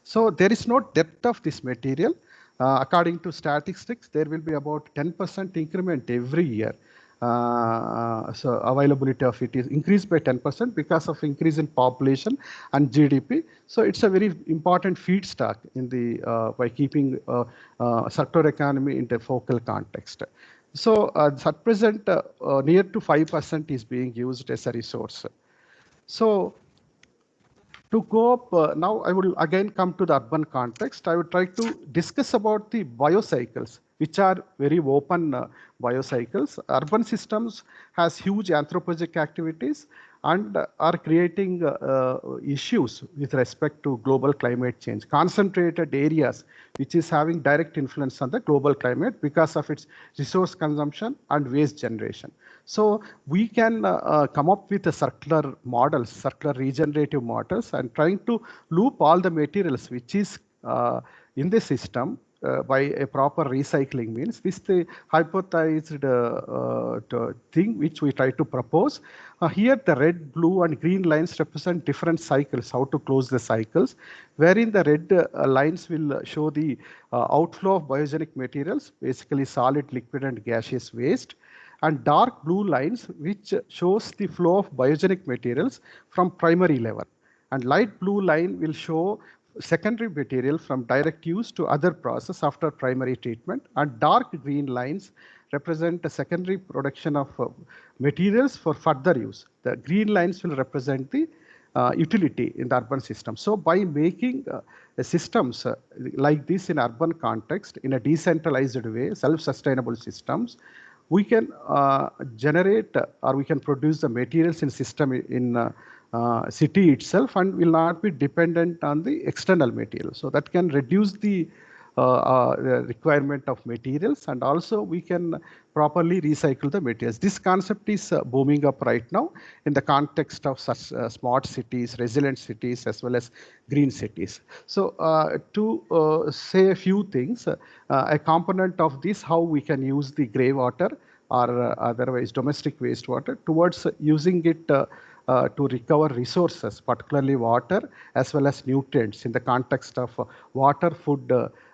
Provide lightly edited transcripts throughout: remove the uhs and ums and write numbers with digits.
So there is no depth of this material. According to statistics, there will be about 10% increment every year. So availability of it is increased by 10% because of increase in population and GDP. So it's a very important feedstock in the by keeping sector economy in the focal context. So at present, near to 5% is being used as a resource. So to go up, now I will again come to the urban context. I would try to discuss about the biocycles, which are very open biocycles. Urban systems has huge anthropogenic activities and are creating issues with respect to global climate change. Concentrated areas, which is having direct influence on the global climate because of its resource consumption and waste generation. So we can come up with a circular models, circular regenerative models, and trying to loop all the materials which is in the system by a proper recycling means. This the hypothesized thing which we try to propose. Here the red, blue and green lines represent different cycles, how to close the cycles, wherein the red lines will show the outflow of biogenic materials, basically solid, liquid and gaseous waste, and dark blue lines which shows the flow of biogenic materials from primary level, and light blue line will show secondary material from direct use to other process after primary treatment, and dark green lines represent a secondary production of materials for further use. The green lines will represent the utility in the urban system. So by making systems like this in urban context in a decentralized way, self-sustainable systems, we can generate or we can produce the materials in system in city itself and will not be dependent on the external material. So that can reduce the requirement of materials, and also we can properly recycle the materials. This concept is booming up right now in the context of such smart cities, resilient cities, as well as green cities. So to say a few things, a component of this, how we can use the grey water or otherwise domestic wastewater towards using it to recover resources, particularly water as well as nutrients in the context of water, food,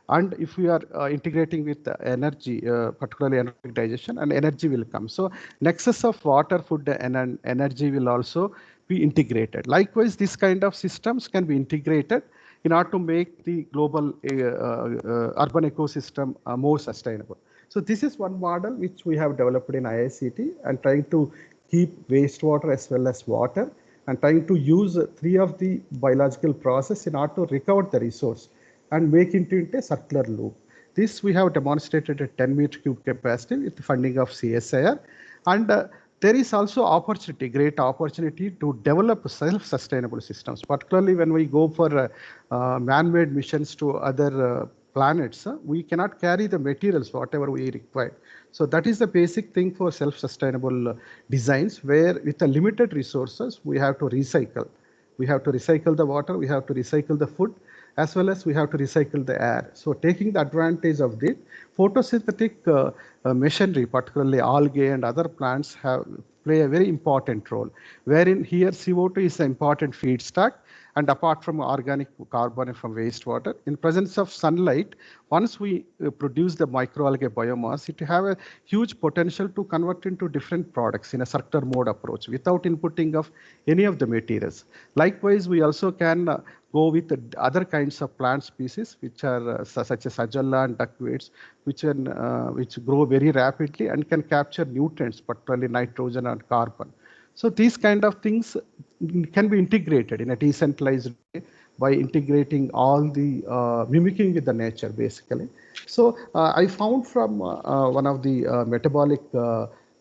and if we are integrating with energy, particularly anaerobic digestion, and energy will come. So nexus of water, food and energy will also be integrated. Likewise, this kind of systems can be integrated in order to make the global urban ecosystem more sustainable. So this is one model which we have developed in IICT and trying to keep wastewater as well as water and trying to use three of the biological process in order to recover the resource and make it into a circular loop. This we have demonstrated at 10 meter cube capacity with the funding of CSIR, and there is also opportunity, great opportunity to develop self-sustainable systems, particularly when we go for man-made missions to other planets. We cannot carry the materials whatever we require. So that is the basic thing for self-sustainable designs, where with the limited resources we have to recycle. We have to recycle the water, we have to recycle the food, as well as we have to recycle the air. So taking the advantage of this, photosynthetic machinery, particularly algae and other plants, play a very important role, wherein here CO2 is an important feedstock, and apart from organic carbon from wastewater, in presence of sunlight, once we produce the microalgae biomass, it have a huge potential to convert into different products in a circular mode approach without inputting of any of the materials. Likewise, we also can go with the other kinds of plant species which are such as Ajalla and duckweeds, which grow very rapidly and can capture nutrients, particularly nitrogen and carbon. So these kind of things can be integrated in a decentralized way by integrating all the mimicking with the nature, basically. So I found from one of the metabolic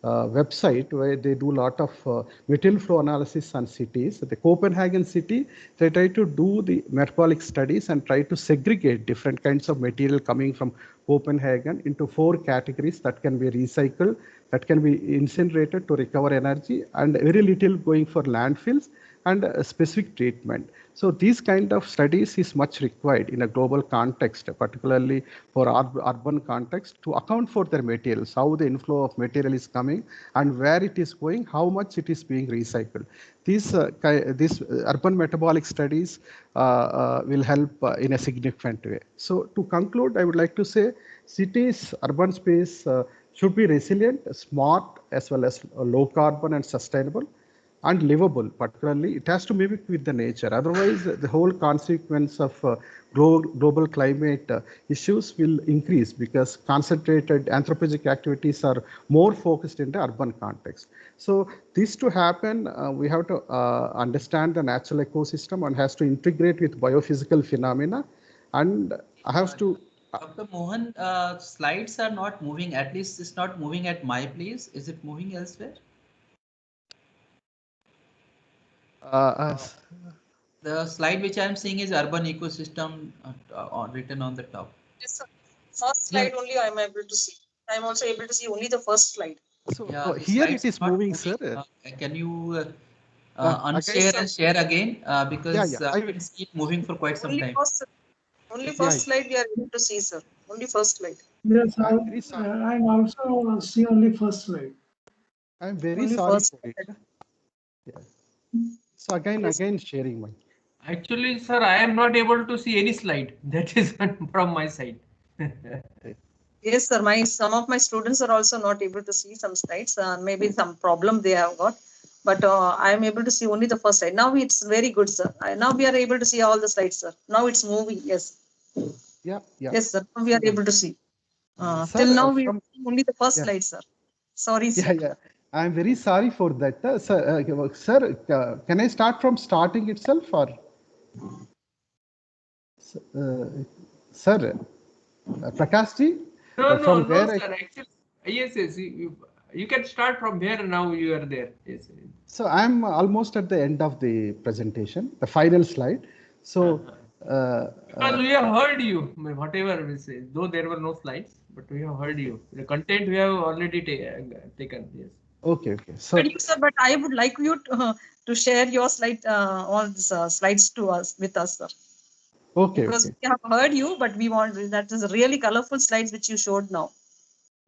website where they do a lot of material flow analysis on cities. The Copenhagen city, they try to do the metabolic studies and try to segregate different kinds of material coming from Copenhagen into 4 categories that can be recycled, that can be incinerated to recover energy, and very little going for landfills, and specific treatment. So these kind of studies is much required in a global context, particularly for urban context, to account for their materials, how the inflow of material is coming and where it is going, how much it is being recycled. These urban metabolic studies will help in a significant way. So to conclude, I would like to say cities, urban space should be resilient, smart, as well as low carbon and sustainable and livable. Particularly it has to mimic with the nature, otherwise the whole consequence of global climate issues will increase, because concentrated anthropogenic activities are more focused in the urban context. So this to happen, we have to understand the natural ecosystem and has to integrate with biophysical phenomena, and I have to Dr. Mohan, slides are not moving. At least it's not moving at my place. Is it moving elsewhere? uh, The slide which I am seeing is urban ecosystem written on the top. Yes, sir. First yeah. slide only I am able to see. I am also able to see only the first slide. So Yeah, the here it slides is are not moving, moving. sir. Can you Again, unshare and share again? Because I I will. can see it moving for quite some Only time. first, only Yeah, first slide we are able to see, sir. Only first slide. Yes, I'm very sorry. I also see only first slide. I'm very Only sorry first for it. slide. Yeah. So Yes. again sharing my. Actually, sir, I am not able to see any slide. That is from my side. Yes, sir. Some of my students are also not able to see some slides. Maybe some problem they have got. But I am able to see only the first slide. Now it's very good, sir. Now we are able to see all the slides, sir. Now it's moving. Yes. Yeah, yeah. Yes, sir. Now we are So, able to see. sir, Till now we from only the first yeah, slide, sir. Sorry, yeah, sir. yeah. I'm very sorry for that, sir. Sir, can I start from starting itself, or uh, sir, Prakash ji, No, from no, no, where I. sir. Actually, yes, yes. You can start from there. Now you are there. Yes. So I'm almost at the end of the presentation, the final slide. So. Because we have heard you, whatever we say, though there were no slides, but we have heard you. The content we have already taken. Yes. Okay, okay. But So you, sir, but I would like you to share your slide, all these slides to us with us, sir. okay, Because okay. we have heard you, but we want that is really colorful slides which you showed now.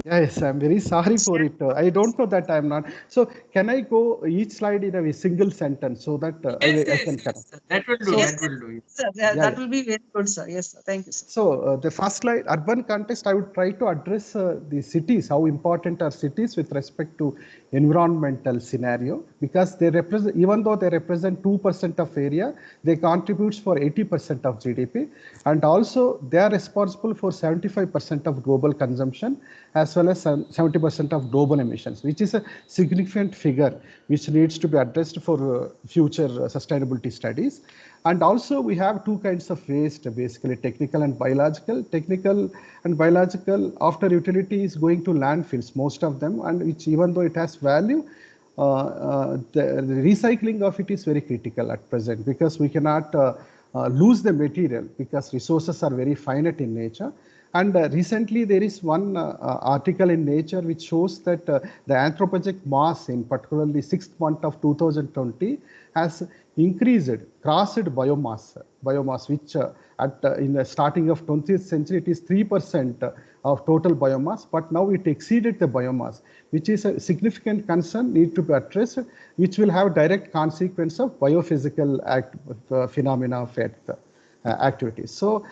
Yes, I'm very sorry for it. I don't know that I'm not. So can I go each slide in a single sentence so that Yes, I yes, can connect? yes. Sir. That will do. So Yes, That will do. sir, yeah, that yeah. will be very good, sir. Yes, sir. Thank you, sir. So the first slide, urban context, I would try to address the cities, how important are cities with respect to environmental scenario, because they represent, even though they represent 2% of area, they contribute for 80% of GDP, and also they are responsible for 75% of global consumption as well as 70% of global emissions, which is a significant figure which needs to be addressed for future sustainability studies. And also we have two kinds of waste, basically technical and biological. Technical and biological after utility is going to landfills, most of them, and which even though it has value, the recycling of it is very critical at present, because we cannot lose the material because resources are very finite in nature. And recently there is one article in Nature which shows that the anthropogenic mass in particularly 6th month of 2020 has increased, crossed biomass, which in the starting of 20th century it is 3% of total biomass, but now it exceeded the biomass, which is a significant concern, need to be addressed, which will have direct consequence of biophysical phenomena of activities. So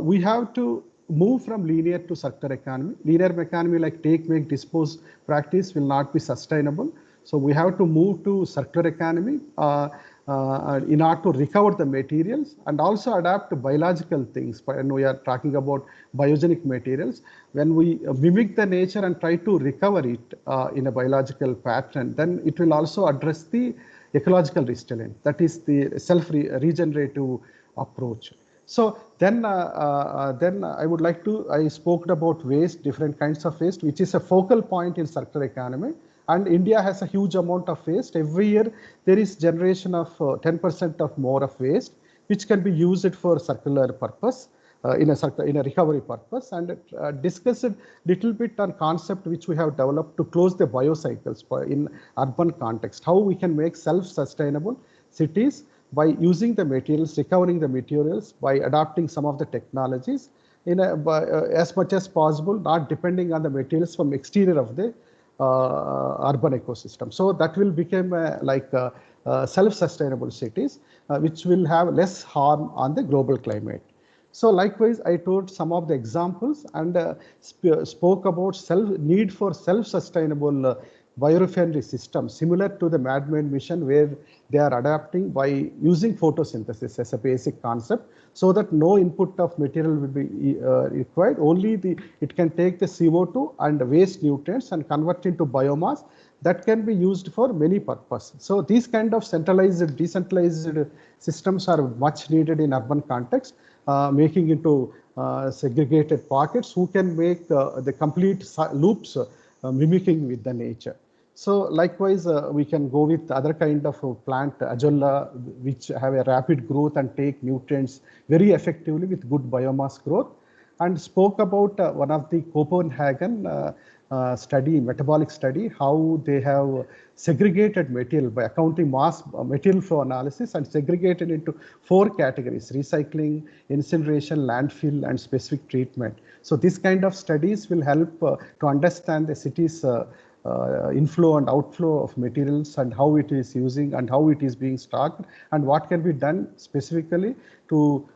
we have to move from linear to circular economy. Linear economy like take, make, dispose practice will not be sustainable. So we have to move to circular economy in order to recover the materials and also adapt to biological things. When we are talking about biogenic materials, when we mimic the nature and try to recover it in a biological pattern, then it will also address the ecological resilience. That is the self-regenerative approach. So then I would like to, I spoke about waste, different kinds of waste, which is a focal point in circular economy. And India has a huge amount of waste. Every year there is generation of 10% of more of waste, which can be used for circular purpose. In a recovery purpose, and discuss a little bit on concept which we have developed to close the biocycles in urban context, how we can make self-sustainable cities by using the materials, recovering the materials, by adopting some of the technologies as much as possible, not depending on the materials from exterior of the urban ecosystem. So that will become self-sustainable cities, which will have less harm on the global climate. So likewise, I told some of the examples and spoke about need for self-sustainable biorefinery system, similar to the Madman mission, where they are adapting by using photosynthesis as a basic concept, so that no input of material will be required. Only it can take the CO2 and waste nutrients and convert into biomass that can be used for many purposes. So these kind of centralized, decentralized systems are much needed in urban context, making into segregated pockets who can make the complete loops mimicking with the nature. So likewise, we can go with other kind of plant, azolla, which have a rapid growth and take nutrients very effectively with good biomass growth. And spoke about one of the Copenhagen study, metabolic study, how they have segregated material by accounting mass material flow analysis and segregated into 4 categories: recycling, incineration, landfill, and specific treatment. So this kind of studies will help to understand the city's inflow and outflow of materials and how it is using and how it is being stocked and what can be done specifically to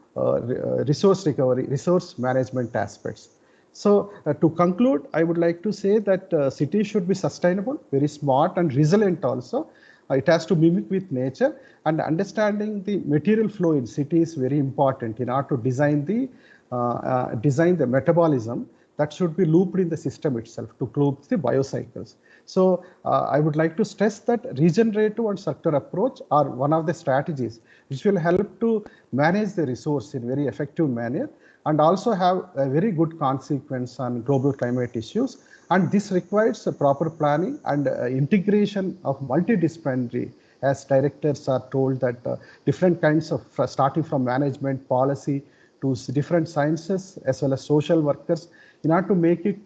resource recovery, resource management aspects. So to conclude, I would like to say that cities should be sustainable, very smart and resilient also. It has to mimic with nature, and understanding the material flow in cities is very important in order to design the metabolism that should be looped in the system itself to loop the biocycles. So I would like to stress that regenerative and circular approach are one of the strategies which will help to manage the resource in a very effective manner and also have a very good consequence on global climate issues. And this requires a proper planning and integration of multidisciplinary, as directors are told that different kinds of, starting from management, policy, to different sciences as well as social workers in order to make it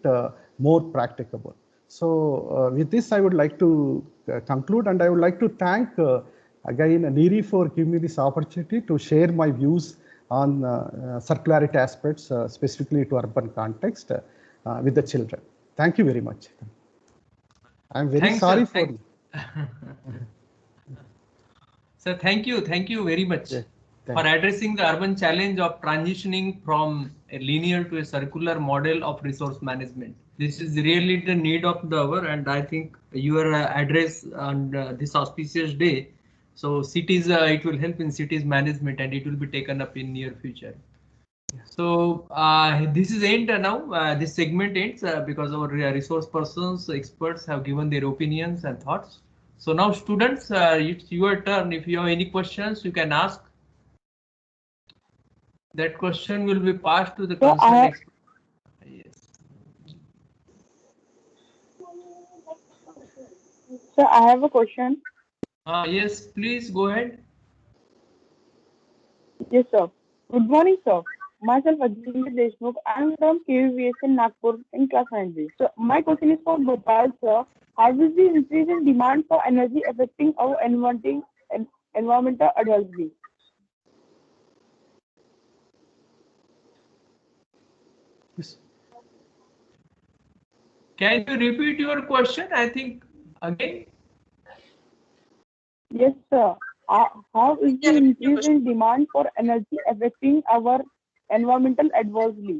more practicable. So with this, I would like to conclude, and I would like to thank again Neeri for giving me this opportunity to share my views on circularity aspects, specifically to urban context with the children. Thank you very much. I'm very sorry for you. Sir, thank you very much for addressing the urban challenge of transitioning from a linear to a circular model of resource management. This is really the need of the hour, and I think your address on this auspicious day, so cities, it will help in cities management and it will be taken up in near future. So this is end now. This segment ends because our resource persons, experts have given their opinions and thoughts. So now students, it's your turn. If you have any questions, you can ask. That question will be passed to the concerned expert. Yes. Sir, I have a question. Yes, please go ahead. Yes, sir. Good morning, sir. Myself, Ajit Deshmukh. I am from KVVS in Nagpur in class 9B. So my question is for Gopal, sir. How is the increase in demand for energy affecting our environmental adversely? Yes. Can you repeat your question? I think again. Yes, sir. How is the increase in demand for energy affecting our environmental adversely?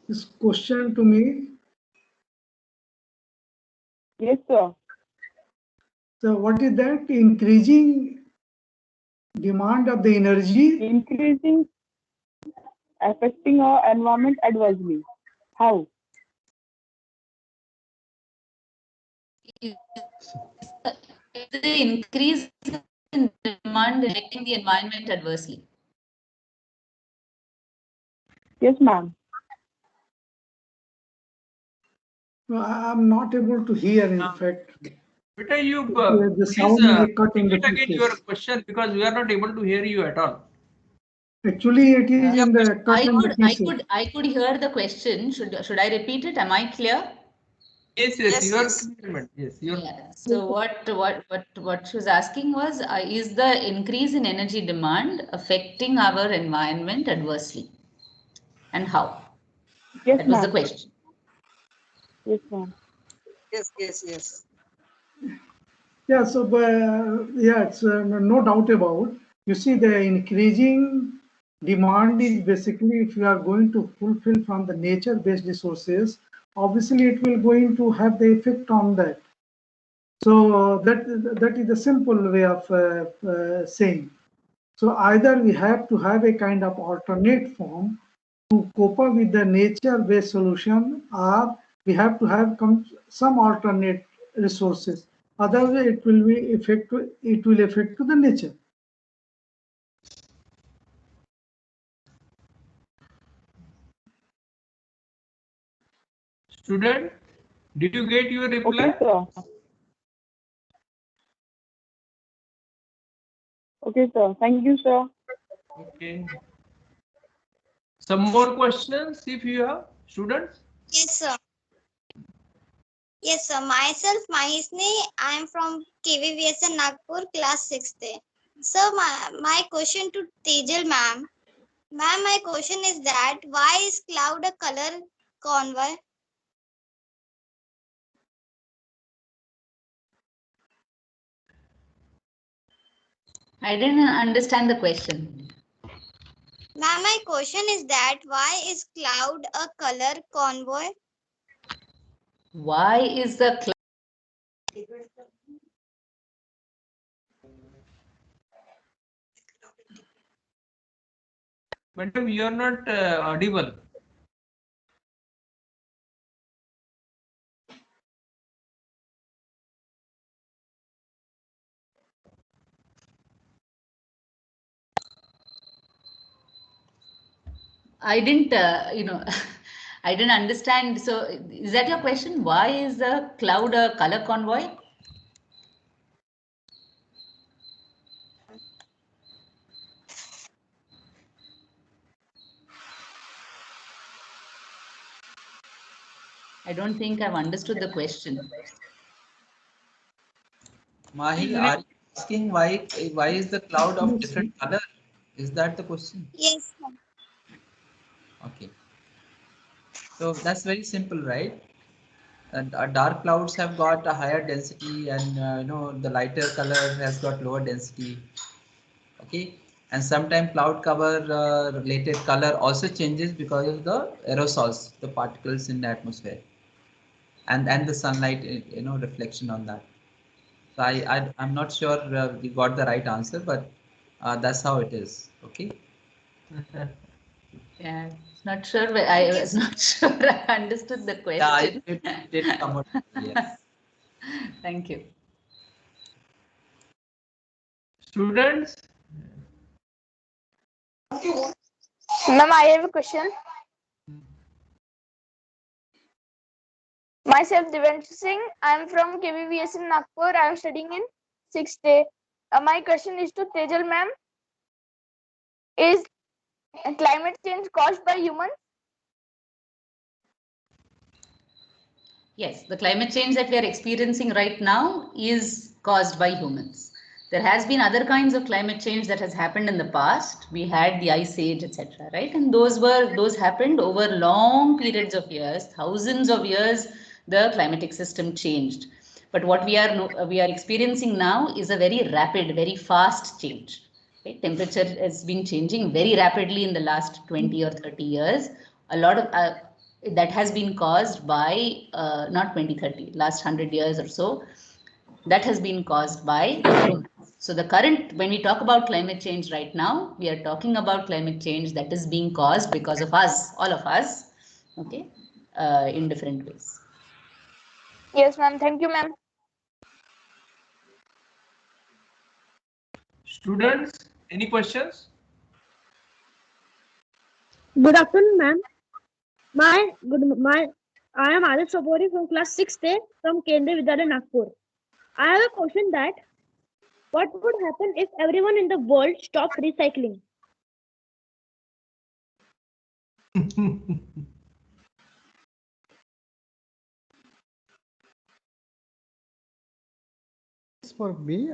This question to me. Yes, sir. So what is that? Increasing demand of the energy? Increasing affecting our environment adversely. How? The increase in demand affecting the environment adversely. Yes, ma'am. No, I'm not able to hear, in fact. Beta, you the sound is cut in the again your question because we are not able to hear you at all. Actually, it is in the cut in the pieces. I could hear the question. Should I repeat it? Am I clear? Yes, Yes, your yes. statement. Yes, your Yeah. So what she was asking was, is the increase in energy demand affecting our environment adversely, and how? Yes, That was the ma'am. question. Yes, ma'am. Yes, yes, yes. Yeah, so yeah, it's no doubt about. You see, the increasing demand is basically if you are going to fulfill from the nature-based resources, obviously it will going to have the effect on that. So that is the simple way of saying. So either we have to have a kind of alternate form to cope up with the nature-based solution, or we have to have some alternate resources. Otherwise, it will be effect. It will affect to the nature. student, did you get your reply? Okay, sir. Okay, sir. Thank you, sir. Okay. Some more questions if you have, students? Yes, sir. Yes, sir. Myself, Mahisni. I am from KVVSN Nagpur, class 6th. Sir, my question to Tejal ma'am. Ma'am, my question is that why is cloud a color convoy? I didn't understand the question. Ma'am, my question is that why is cloud a color convoy? Why is the Madam, you are not audible. I didn't, I didn't understand. So, is that your question? Why is the cloud a color convoy? I don't think I've understood the question. Mahi, are you asking why is the cloud of different color? Is that the question? Yes, sir. Okay. So that's very simple, right? And dark clouds have got a higher density, and the lighter color has got lower density. Okay, and sometimes cloud cover related color also changes because of the aerosols, the particles in the atmosphere, and the sunlight, reflection on that. So I'm not sure we got the right answer, but that's how it is. Okay. Yeah, not sure. I was not sure I understood the Yeah, question. it did come out. Yes. Thank you. Students, Ma'am, I have a question. Myself, Devanshu Singh. I am from KVVS in Nagpur. I am studying in 6th day. My question is to Tejal ma'am. Is climate change caused by humans? Yes, the climate change that we are experiencing right now is caused by humans. There has been other kinds of climate change that has happened in the past. We had the ice age, etc., right? And those happened over long periods of years, thousands of years. The climatic system changed. But what we are experiencing now is a very rapid, very fast change. Right? Temperature has been changing very rapidly in the last 20 or 30 years. A lot of that has been caused by not 2030, last 100 years or so. That has been caused by humans. So the current, when we talk about climate change right now, we are talking about climate change that is being caused because of us, all of us, okay, in different ways. Yes, ma'am. Thank you, ma'am. students, any questions? Good afternoon, ma'am. I am Adit Sapori from class 6th A from Kendriya Vidyalaya, Nagpur. I have a question that what would happen if everyone in the world stopped recycling? for me?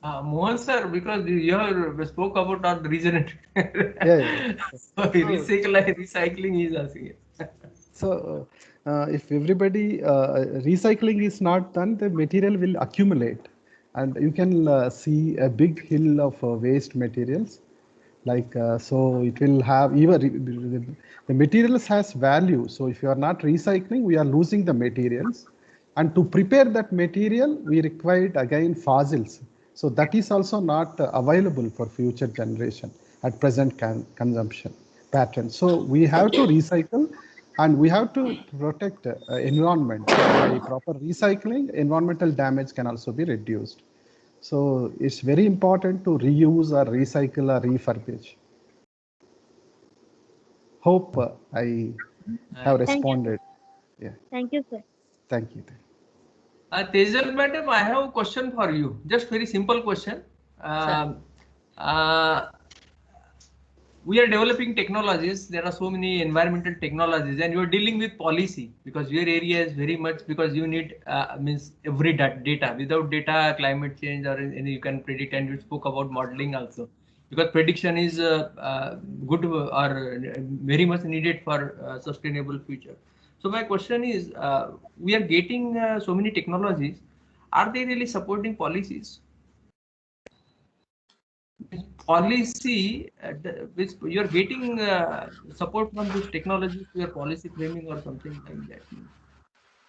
Mohan sir, because you spoke about our regenerative. Yeah. So recycling is asking it. So if everybody recycling is not done, the material will accumulate, and you can see a big hill of waste materials. Like so, it will have even the materials has value. So if you are not recycling, we are losing the materials, and to prepare that material, we required again fossils. So that is also not available for future generation at present consumption pattern. So we have to recycle, and we have to protect environment. By proper recycling, environmental damage can also be reduced. So it's very important to reuse or recycle or refurbish. Hope I have responded. Yeah. Thank you, sir. Thank you. Tejal madam, I have a question for you. Just very simple question. We are developing technologies. There are so many environmental technologies, and you are dealing with policy because your area is very much because you need means every data. Without data, climate change or any you can predict. And you spoke about modeling also because prediction is good or very much needed for sustainable future. So my question is, we are getting so many technologies. Are they really supporting policies? Policy which you're getting support from this technology to your policy framing or something like that?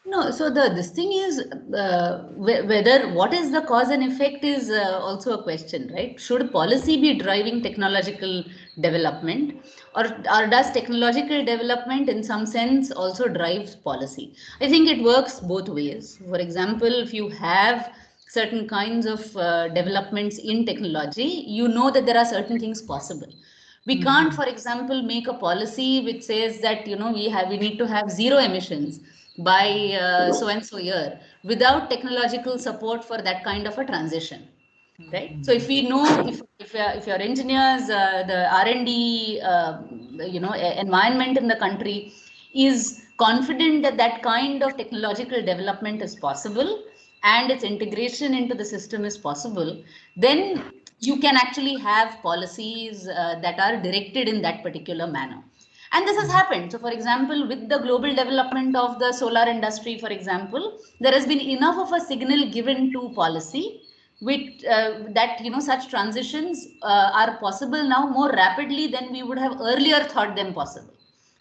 No, so this thing is whether what is the cause and effect is also a question, right? Should policy be driving technological development, or does technological development in some sense also drives policy? I think it works both ways. For example, if you have certain kinds of developments in technology, you know that there are certain things possible. We can't, for example, make a policy which says that we need to have zero emissions by so and so year without technological support for that kind of a transition, right? So if we know if your engineers, the R&D environment in the country is confident that that kind of technological development is possible and its integration into the system is possible, then you can actually have policies that are directed in that particular manner. And this has happened. So for example, with the global development of the solar industry, for example, there has been enough of a signal given to policy with that such transitions are possible now more rapidly than we would have earlier thought them possible.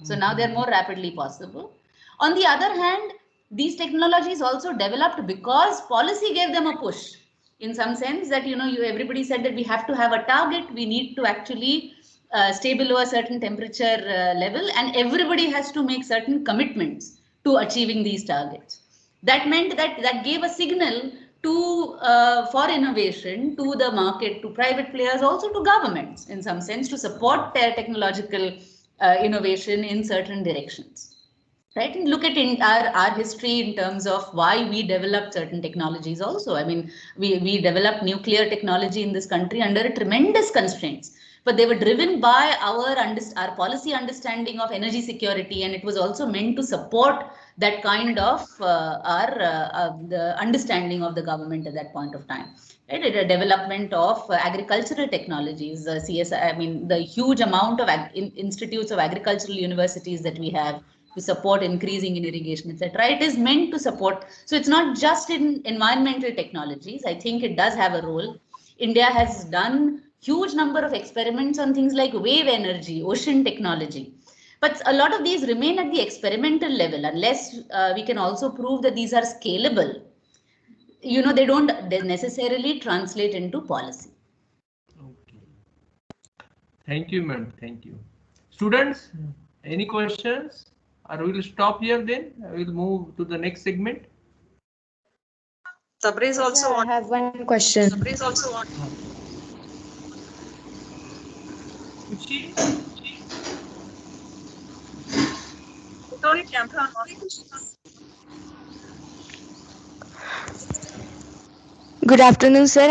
So now they're more rapidly possible. On the other hand, these technologies also developed because policy gave them a push. In some sense that everybody said that we have to have a target, we need to actually stay below a certain temperature level, and everybody has to make certain commitments to achieving these targets. That meant that gave a signal to for innovation to the market, to private players, also to governments in some sense, to support their technological innovation in certain directions. Right, and look at our history in terms of why we developed certain technologies also. I mean, we developed nuclear technology in this country under tremendous constraints, but they were driven by our policy understanding of energy security, and it was also meant to support that kind of the understanding of the government at that point of time. Right, the development of agricultural technologies, CSI. I mean, the huge amount of institutes of agricultural universities that we have to support increasing in irrigation, etc. It is meant to support. So it's not just in environmental technologies. I think it does have a role. India has done huge number of experiments on things like wave energy, ocean technology. But a lot of these remain at the experimental level unless we can also prove that these are scalable. They don't necessarily translate into policy. Okay. Thank you, ma'am. Thank you. Students, any questions? Or we will stop here then? I will move to the next segment. Tabriz also I have one question. Tabriz also want. Kuchi? Good afternoon, sir.